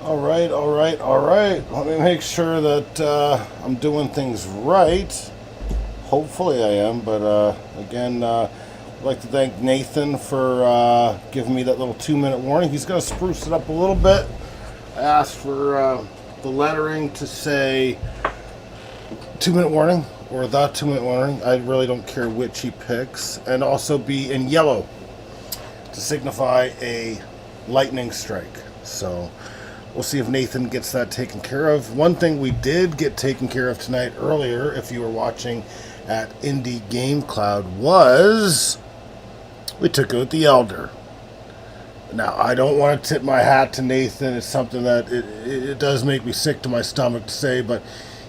All right, all right, all right. Let me make sure that I'm doing things right. Hopefully I am, but again, I'd like to thank Nathan for giving me that little 2-minute warning. He's going to spruce it up a little bit. I asked for the lettering to say 2-minute warning or the 2-minute warning. I really don't care which he picks. And also be in yellow to signify a lightning strike. So we'll see if Nathan gets that taken care of. One thing we did get taken care of tonight earlier, if you were watching at Indie Game Cloud, was we took out the Elder. Now, I don't want to tip my hat to Nathan. It's something that it does make me sick to my stomach to say, but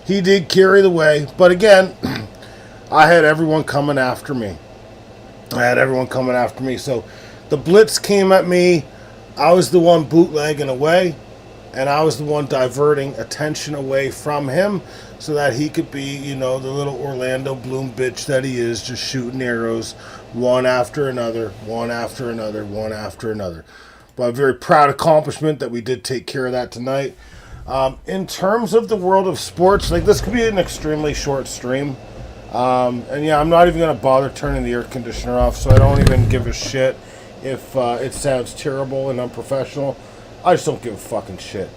he did carry the way. But again, I had everyone coming after me. So the blitz came at me. I was the one bootlegging away, and I was the one diverting attention away from him so that he could be, the little Orlando Bloom bitch that he is, just shooting arrows one after another, one after another, one after another. But a very proud accomplishment that we did take care of that tonight. In terms of the world of sports, this could be an extremely short stream. And yeah, I'm not even going to bother turning the air conditioner off, so I don't even give a shit if it sounds terrible and unprofessional. I just don't give a fucking shit.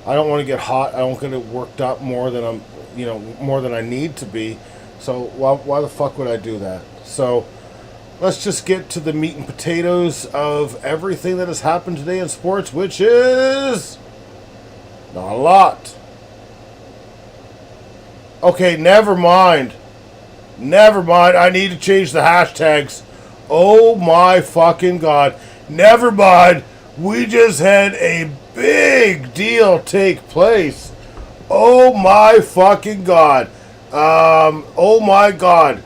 I don't want to get hot. I don't get it worked up more than more than I need to be. So why the fuck would I do that? So let's just get to the meat and potatoes of everything that has happened today in sports, which is not a lot. Okay, never mind. I need to change the hashtags. Oh my fucking God. Never mind. We just had a big deal take place. Oh my fucking God. Oh my God.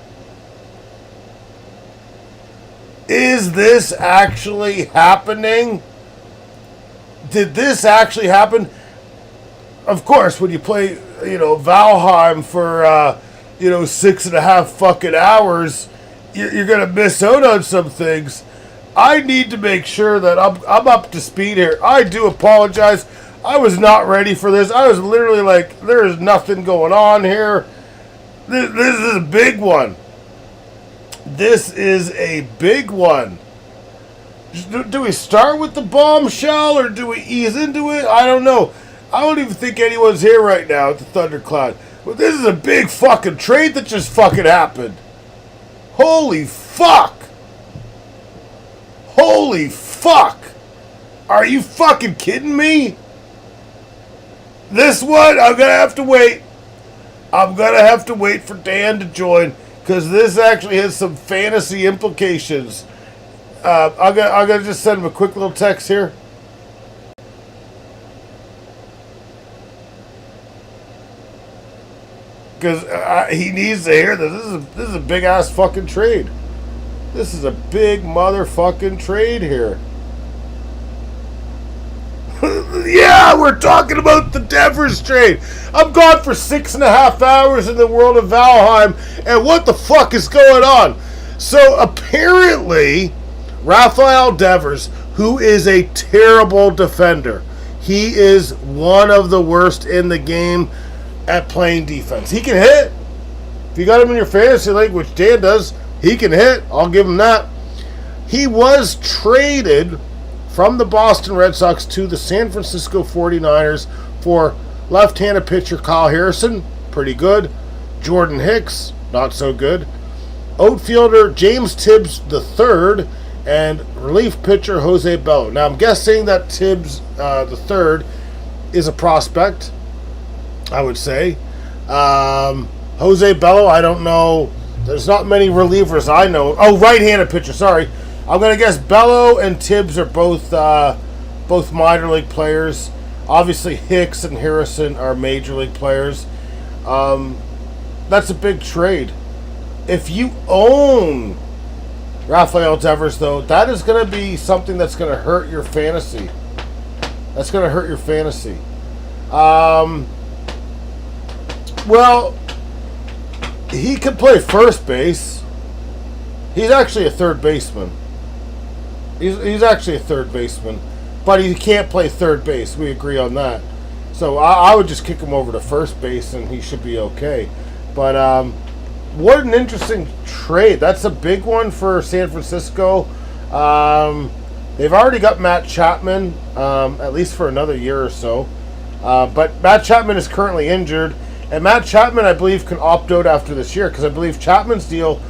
Is this actually happening? Did this actually happen? Of course, when you play, Valheim for, 6.5 fucking hours, you're going to miss out on some things. I need to make sure that I'm up to speed here. I do apologize. I was not ready for this. I was literally like, there is nothing going on here. This is a big one. This is a big one. Do we start with the bombshell or do we ease into it? I don't know. I don't even think anyone's here right now at the Thundercloud. But this is a big fucking trade that just fucking happened. Holy fuck. Holy fuck. Are you fucking kidding me? This one, I'm going to have to wait. I'm going to have to wait for Dan to join because this actually has some fantasy implications. I'm going to just send him a quick little text here. Because he needs to hear this. This is a big ass fucking trade. This is a big motherfucking trade here. Yeah, we're talking about the Devers trade. I'm gone for 6.5 hours in the world of Valheim, and what the fuck is going on? So apparently, Rafael Devers, who is a terrible defender, he is one of the worst in the game at playing defense. He can hit. If you got him in your fantasy league, which Dan does, he can hit. I'll give him that. He was traded from the Boston Red Sox to the San Francisco 49ers for left-handed pitcher Kyle Harrison, pretty good. Jordan Hicks, not so good. Outfielder James Tibbs III and relief pitcher Jose Bello. Now, I'm guessing that Tibbs III is a prospect, I would say. Jose Bello, I don't know. There's not many relievers I know. Oh, right-handed pitcher, sorry. I'm going to guess Bello and Tibbs are both minor league players. Obviously, Hicks and Harrison are major league players. That's a big trade. If you own Rafael Devers, though, that is going to be something that's going to hurt your fantasy. That's going to hurt your fantasy. Well, He can play first base. He's actually a third baseman. He's actually a third baseman, but he can't play third base. We agree on that. So I would just kick him over to first base, and he should be okay. But what an interesting trade. That's a big one for San Francisco. They've already got Matt Chapman, at least for another year or so. But Matt Chapman is currently injured. And Matt Chapman, I believe, can opt out after this year, because I believe Chapman's deal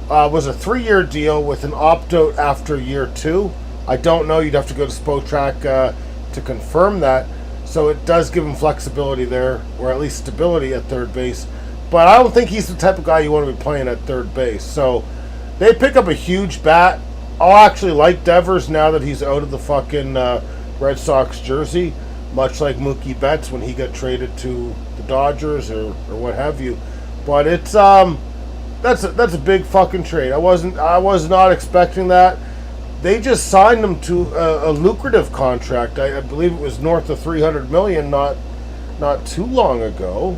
was a 3-year deal with an opt-out after year 2. I don't know. You'd have to go to Spotrac to confirm that. So it does give him flexibility there, or at least stability at third base. But I don't think he's the type of guy you want to be playing at third base. So they pick up a huge bat. I'll actually like Devers now that he's out of the fucking Red Sox jersey, much like Mookie Betts when he got traded to the Dodgers or what have you. But it's that's a big fucking trade. I was not expecting that. They just signed him to a lucrative contract. I believe it was north of $300 million not too long ago.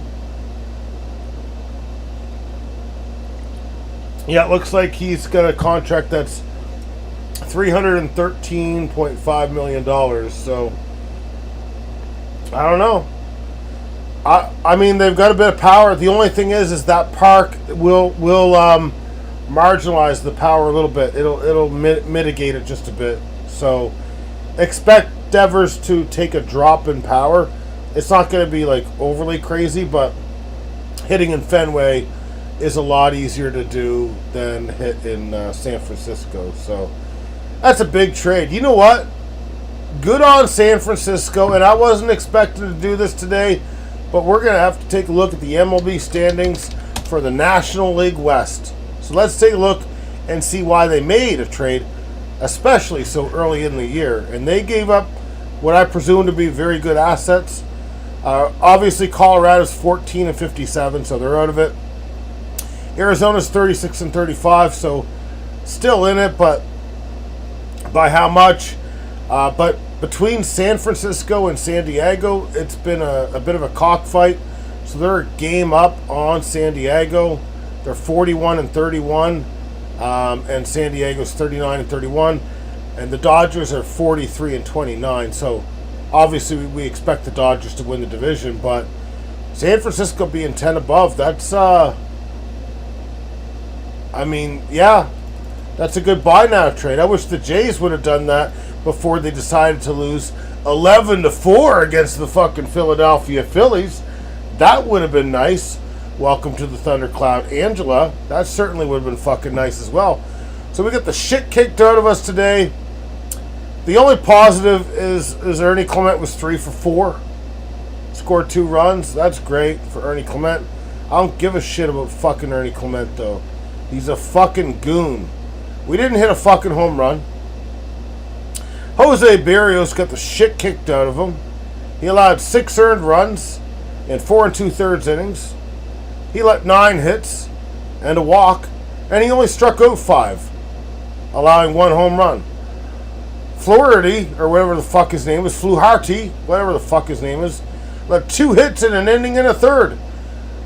Yeah, it looks like he's got a contract that's $313.5 million. So I don't know. I mean, they've got a bit of power. The only thing is that Park will marginalize the power a little bit. It'll mitigate it just a bit. So expect Devers to take a drop in power. It's not going to be like overly crazy, but hitting in Fenway is a lot easier to do than hit in San Francisco. So that's a big trade. You know what? Good on San Francisco, and I wasn't expecting to do this today, but we're going to have to take a look at the MLB standings for the National League West. So let's take a look and see why they made a trade, especially so early in the year. And they gave up what I presume to be very good assets. Obviously, Colorado's 14-57, so they're out of it. Arizona's 36-35, so still in it, but by how much? But between San Francisco and San Diego, it's been a bit of a cockfight. So they're a game up on San Diego. They're 41-31, and San Diego's 39-31, and the Dodgers are 43-29. So obviously we expect the Dodgers to win the division, but San Francisco being 10 above, that's I mean, yeah, that's a good buy now trade. I wish the Jays would have done that before they decided to lose 11-4 against the fucking Philadelphia Phillies. That would have been nice. Welcome to the Thundercloud, Angela. That certainly would have been fucking nice as well. So we got the shit kicked out of us today. The only positive is Ernie Clement was 3 for 4. Scored 2 runs. That's great for Ernie Clement. I don't give a shit about fucking Ernie Clement, though. He's a fucking goon. We didn't hit a fucking home run. Jose Barrios got the shit kicked out of him. He allowed 6 earned runs in 4 2/3 innings. He let 9 hits and a walk, and he only struck out 5, allowing 1 home run. Flaherty, or whatever the fuck his name is, Fluharty, whatever the fuck his name is, let 2 hits in an inning and a third.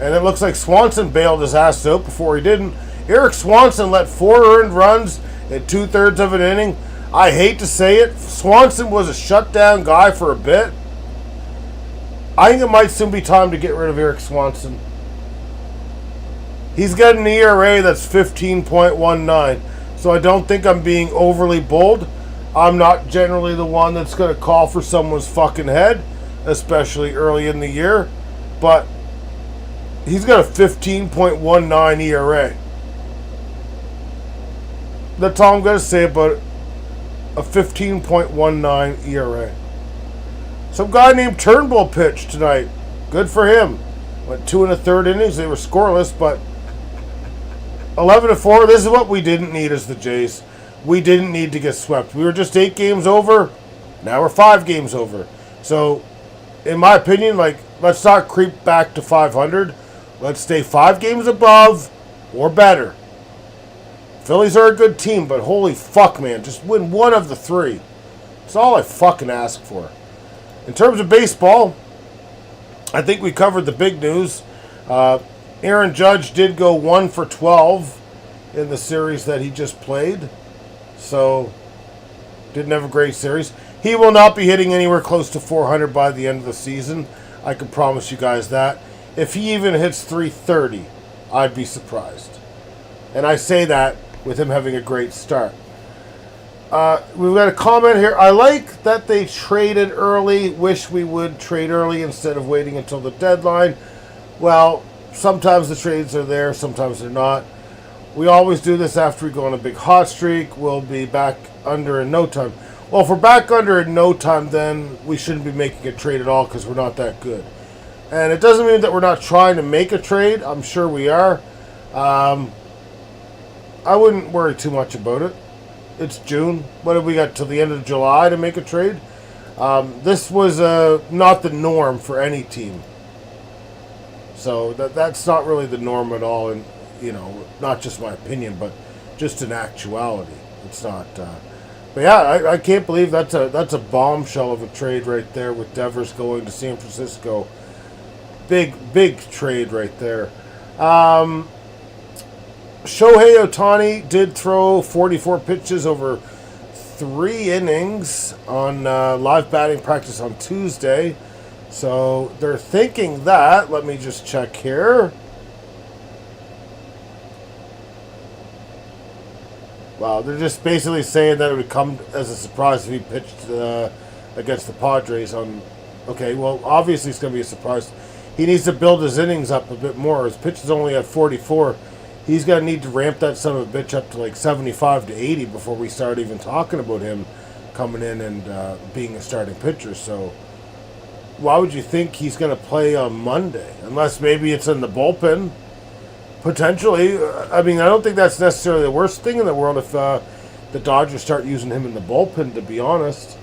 And it looks like Swanson bailed his ass out before he didn't. Eric Swanson let 4 earned runs in 2/3 of an inning. I hate to say it, Swanson was a shutdown guy for a bit. I think it might soon be time to get rid of Eric Swanson. He's got an ERA that's 15.19, so I don't think I'm being overly bold. I'm not generally the one that's going to call for someone's fucking head, especially early in the year, but he's got a 15.19 ERA. That's all I'm going to say about it. A 15.19 ERA. Some guy named Turnbull pitched tonight. Good for him. Went 2 1/3 innings. They were scoreless, but 11-4. This is what we didn't need as the Jays. We didn't need to get swept. We were just 8 games over. Now we're 5 games over. So, in my opinion, let's not creep back to 500. Let's stay 5 games above or better. Phillies are a good team, but holy fuck, man. Just win 1 of the 3. That's all I fucking ask for. In terms of baseball, I think we covered the big news. Aaron Judge did go 1 for 12 in the series that he just played. So, didn't have a great series. He will not be hitting anywhere close to 400 by the end of the season. I can promise you guys that. If he even hits 330, I'd be surprised. And I say that with him having a great start. We've got a comment here. I like that they traded early. Wish we would trade early instead of waiting until the deadline. Well, sometimes the trades are there, sometimes they're not. We always do this after we go on a big hot streak. We'll be back under in no time. Well, if we're back under in no time, then we shouldn't be making a trade at all because we're not that good. And it doesn't mean that we're not trying to make a trade. I'm sure we are. I wouldn't worry too much about it. It's June. What have we got till the end of July to make a trade? This was not the norm for any team. So that's not really the norm at all. And, not just my opinion, but just in actuality. It's not. But yeah, I can't believe that's a bombshell of a trade right there with Devers going to San Francisco. Big trade right there. Shohei Ohtani did throw 44 pitches over 3 innings on live batting practice on Tuesday. So they're thinking that. Let me just check here. Wow, they're just basically saying that it would come as a surprise if he pitched against the Padres on... Okay, well, obviously it's going to be a surprise. He needs to build his innings up a bit more. His pitch is only at 44. He's going to need to ramp that son of a bitch up to like 75 to 80 before we start even talking about him coming in and being a starting pitcher. So why would you think he's going to play on Monday? Unless maybe it's in the bullpen. Potentially. I mean, I don't think that's necessarily the worst thing in the world if the Dodgers start using him in the bullpen, to be honest.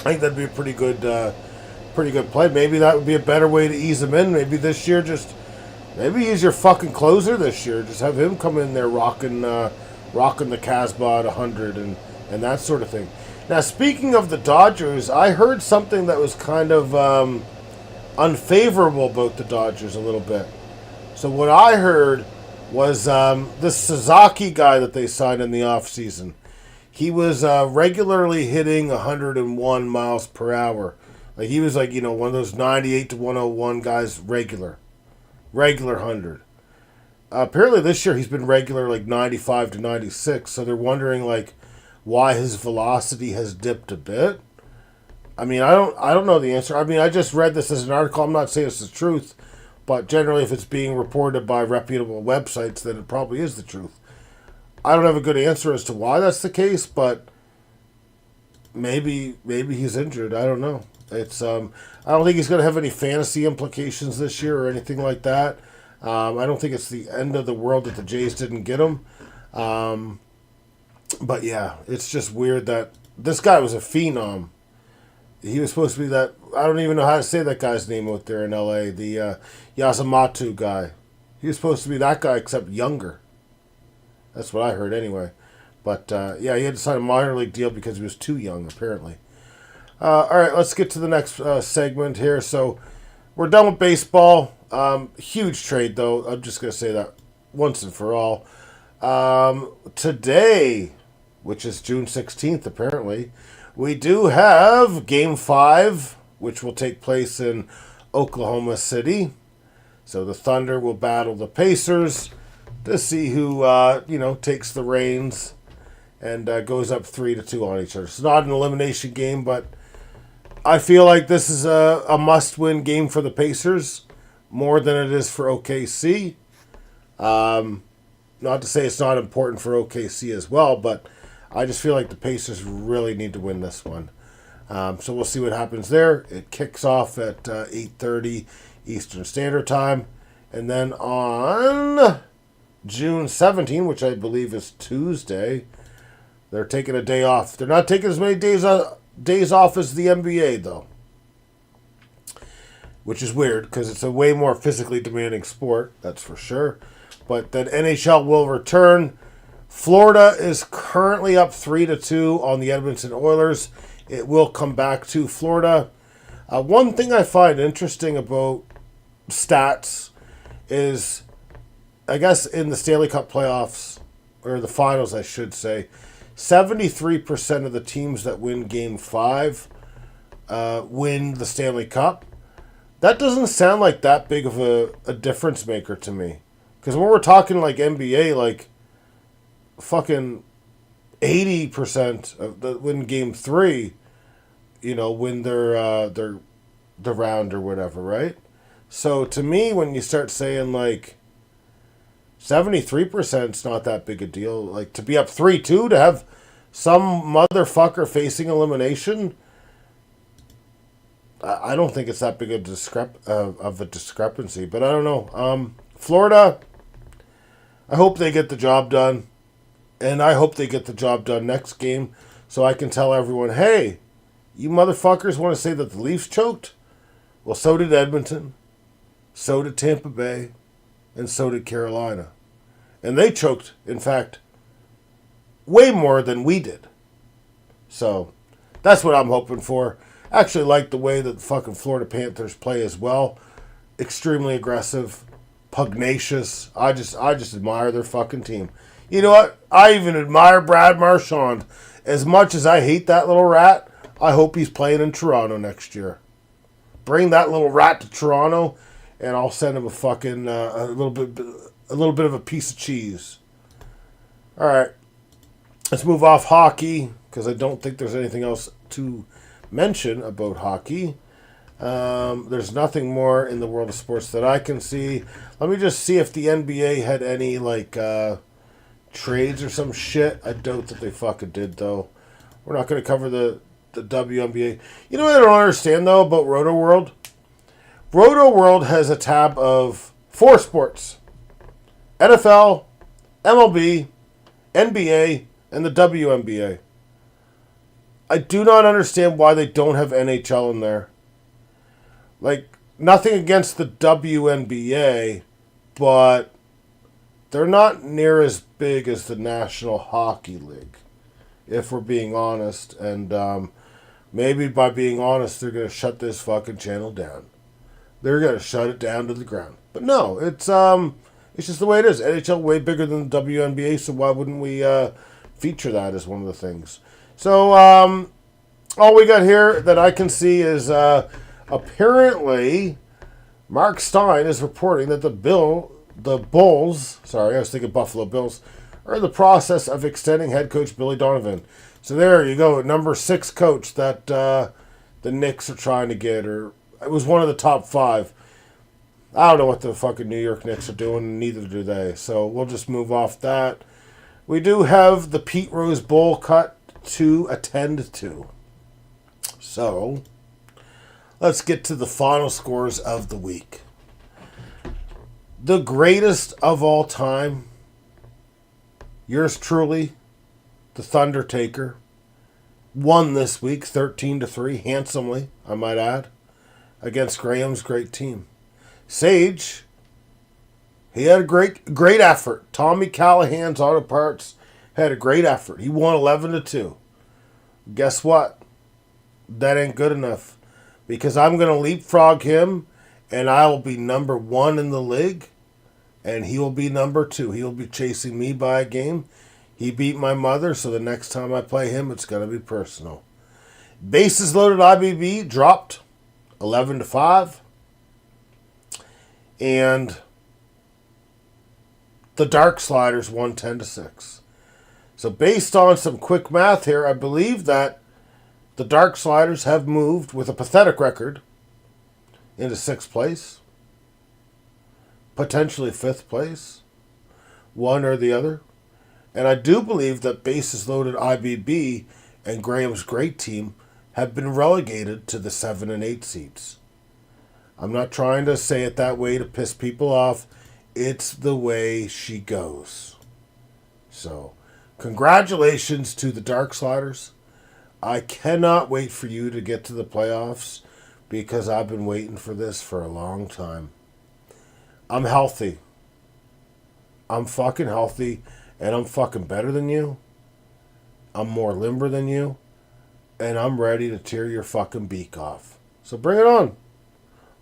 I think that'd be a pretty good play. Maybe that would be a better way to ease him in. Maybe this year maybe he's your fucking closer this year. Just have him come in there rocking the Casbah at 100 and that sort of thing. Now, speaking of the Dodgers, I heard something that was kind of unfavorable about the Dodgers a little bit. So what I heard was this Sasaki guy that they signed in the offseason. He was regularly hitting 101 miles per hour. Like he was like, one of those 98 to 101 guys, regular 100. Apparently this year he's been regular like 95 to 96. So they're wondering like why his velocity has dipped a bit. I mean, I don't know the answer. I mean, I just read this as an article. I'm not saying it's the truth. But generally, if it's being reported by reputable websites, then it probably is the truth. I don't have a good answer as to why that's the case, but maybe he's injured. I don't know. It's I don't think he's going to have any fantasy implications this year or anything like that. I don't think it's the end of the world that the Jays didn't get him. But yeah, it's just weird that this guy was a phenom. He was supposed to be that... I don't even know how to say that guy's name out there in L.A. The Yasumatu guy. He was supposed to be that guy, except younger. That's what I heard anyway. But, yeah, he had to sign a minor league deal because he was too young, apparently. All right, let's get to the next segment here. So, we're done with baseball. Huge trade, though. I'm just going to say that once and for all. Today, which is June 16th, apparently... We do have Game 5, which will take place in Oklahoma City. So the Thunder will battle the Pacers to see who, takes the reins and goes up 3-2 on each other. It's not an elimination game, but I feel like this is a must-win game for the Pacers, more than it is for OKC. Not to say it's not important for OKC as well, but... I just feel like the Pacers really need to win this one. So we'll see what happens there. It kicks off at 8:30 Eastern Standard Time. And then on June 17, which I believe is Tuesday, they're taking a day off. They're not taking as many days off as the NBA, though. Which is weird, because it's a way more physically demanding sport, that's for sure. But then NHL will return. Florida is currently up 3-2 on the Edmonton Oilers. It will come back to Florida. One thing I find interesting about stats is, I guess, in the Stanley Cup playoffs, or the finals, I should say, 73% of the teams that win Game 5 win the Stanley Cup. That doesn't sound like that big of a difference maker to me. Because when we're talking like NBA, like fucking 80% of the win Game 3, win their the round or whatever, right? So to me, when you start saying like 73% is not that big a deal, like to be up 3-2 to have some motherfucker facing elimination, I don't think it's that big of a discrepancy. But I don't know. Florida, I hope they get the job done, and I hope they get the job done next game, so I can tell everyone, hey, you motherfuckers want to say that the Leafs choked? Well, so did Edmonton, so did Tampa Bay, and so did Carolina. And they choked, in fact, way more than we did. So, that's what I'm hoping for. Actually like the way that the fucking Florida Panthers play as well. Extremely aggressive, pugnacious. I just admire their fucking team. You know what? I even admire Brad Marchand. As much as I hate that little rat, I hope he's playing in Toronto next year. Bring that little rat to Toronto, and I'll send him a fucking a little bit of a piece of cheese. All right, let's move off hockey because I don't think there's anything else to mention about hockey. There's nothing more in the world of sports that I can see. Let me just see if the NBA had any trades or some shit. I doubt that they fucking did though. We're not going to cover the WNBA. You know what I don't understand, though, about Roto World? Roto World has a tab of 4 sports. NFL, MLB, NBA, and the WNBA. I do not understand why they don't have NHL in there. Like, nothing against the WNBA, but they're not near as big as the National Hockey League, if we're being honest. And maybe by being honest, they're going to shut this fucking channel down. They're going to shut it down to the ground. But no, it's just the way it is. NHL way bigger than the WNBA, so why wouldn't we feature that as one of the things? So all we got here that I can see is apparently Mark Stein is reporting that the Bulls, sorry, I was thinking Buffalo Bills, are in the process of extending head coach Billy Donovan. So there you go, number 6 coach that the Knicks are trying to get, or it was one of the top 5. I don't know what the fucking New York Knicks are doing, neither do they. So we'll just move off that. We do have the Pete Rose Bowl cut to attend to. So let's get to the final scores of the week. The greatest of all time, yours truly, the Thundertaker, won this week 13-3, handsomely, I might add, against Graham's great team. Sage, he had a great effort. Tommy Callahan's Auto Parts had a great effort. He won 11-2. Guess what? That ain't good enough, because I'm going to leapfrog him, and I will be number 1 in the league, and he will be number 2. He will be chasing me by a game. He beat my mother, so the next time I play him, it's going to be personal. Bases loaded IBB dropped 11-5. And the Dark Sliders won 10-6. So based on some quick math here, I believe that the Dark Sliders have moved with a pathetic record into 6th place. Potentially 5th place. One or the other. And I do believe that bases loaded IBB and Graham's great team have been relegated to the 7 and 8 seeds. I'm not trying to say it that way to piss people off. It's the way she goes. So, congratulations to the Dark Sliders. I cannot wait for you to get to the playoffs because I've been waiting for this for a long time. I'm healthy. I'm fucking healthy, and I'm fucking better than you. I'm more limber than you, and I'm ready to tear your fucking beak off. So bring it on.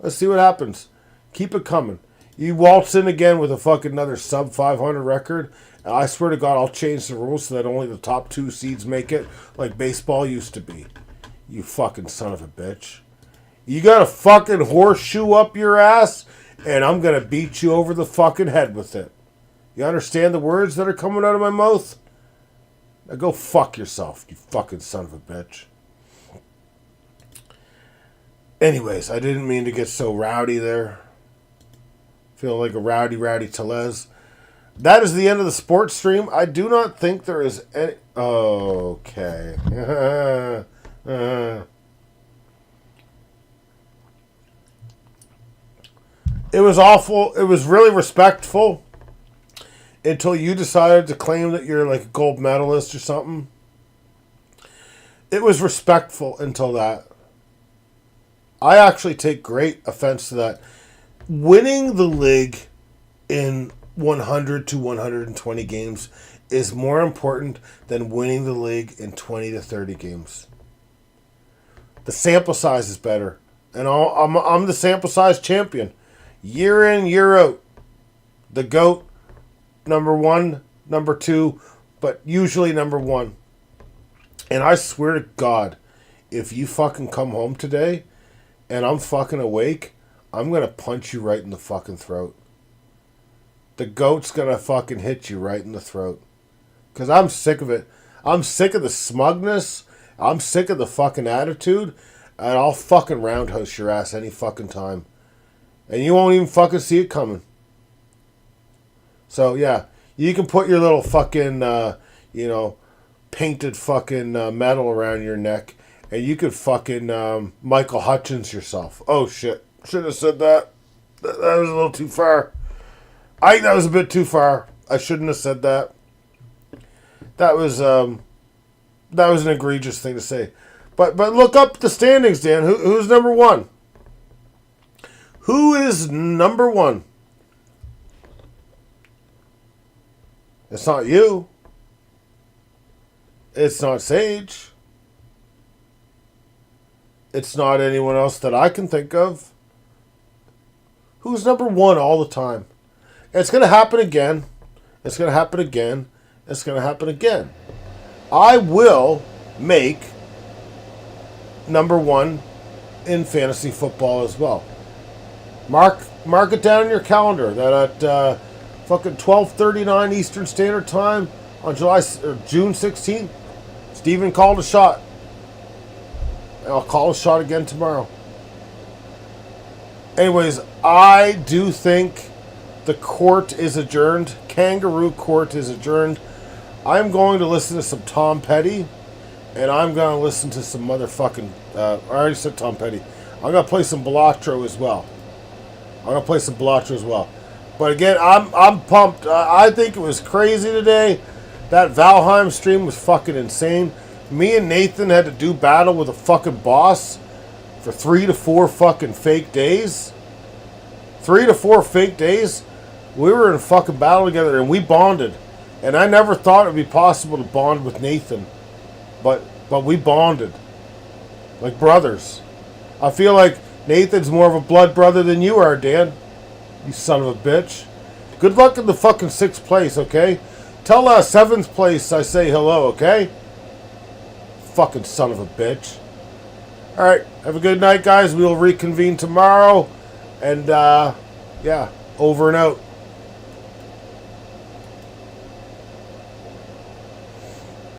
Let's see what happens. Keep it coming. You waltz in again with a fucking another sub 500 record. I swear to God, I'll change the rules so that only the top 2 seeds make it, like baseball used to be. You fucking son of a bitch. You got a fucking horseshoe up your ass, and I'm gonna beat you over the fucking head with it. You understand the words that are coming out of my mouth? Now go fuck yourself, you fucking son of a bitch. Anyways, I didn't mean to get so rowdy there. Feel like a rowdy Tellez. That is the end of the sports stream. I do not think there is any... Okay. It was awful. It was really respectful until you decided to claim that you're like a gold medalist or something. It was respectful until that. I actually take great offense to that. Winning the league in 100 to 120 games is more important than winning the league in 20 to 30 games. The sample size is better. And I'm the sample size champion. Year in, year out. The GOAT, number 1, number 2, but usually number 1. And I swear to God, if you fucking come home today and I'm fucking awake, I'm going to punch you right in the fucking throat. The GOAT's going to fucking hit you right in the throat. Because I'm sick of it. I'm sick of the smugness. I'm sick of the fucking attitude. And I'll fucking roundhouse your ass any fucking time. And you won't even fucking see it coming. So, yeah. You can put your little fucking, painted fucking metal around your neck. And you could fucking Michael Hutchins yourself. Oh, shit. Shouldn't have said that. That was a little too far. I think that was a bit too far. I shouldn't have said that. That was an egregious thing to say. But look up the standings, Dan. Who's number 1? Who is number 1? It's not you. It's not Sage. It's not anyone else that I can think of. Who's number 1 all the time? It's going to happen again. It's going to happen again. It's going to happen again. I will make number 1 in fantasy football as well. Mark it down in your calendar that at fucking 12:39 Eastern Standard Time on June 16th, Steven called a shot. And I'll call a shot again tomorrow. Anyways, I do think the court is adjourned. Kangaroo Court is adjourned. I'm going to listen to some Tom Petty. And I'm going to listen to some motherfucking... I already said Tom Petty. I'm going to play some Bellatro as well. But again, I'm pumped. I think it was crazy today. That Valheim stream was fucking insane. Me and Nathan had to do battle with a fucking boss for 3 to 4 fucking fake days. 3 to 4 fake days. We were in a fucking battle together and we bonded. And I never thought it would be possible to bond with Nathan. But we bonded. Like brothers. I feel like Nathan's more of a blood brother than you are, Dan. You son of a bitch. Good luck in the fucking 6th place, okay? Tell 7th place I say hello, okay? Fucking son of a bitch. Alright, have a good night, guys. We will reconvene tomorrow. And, yeah, over and out.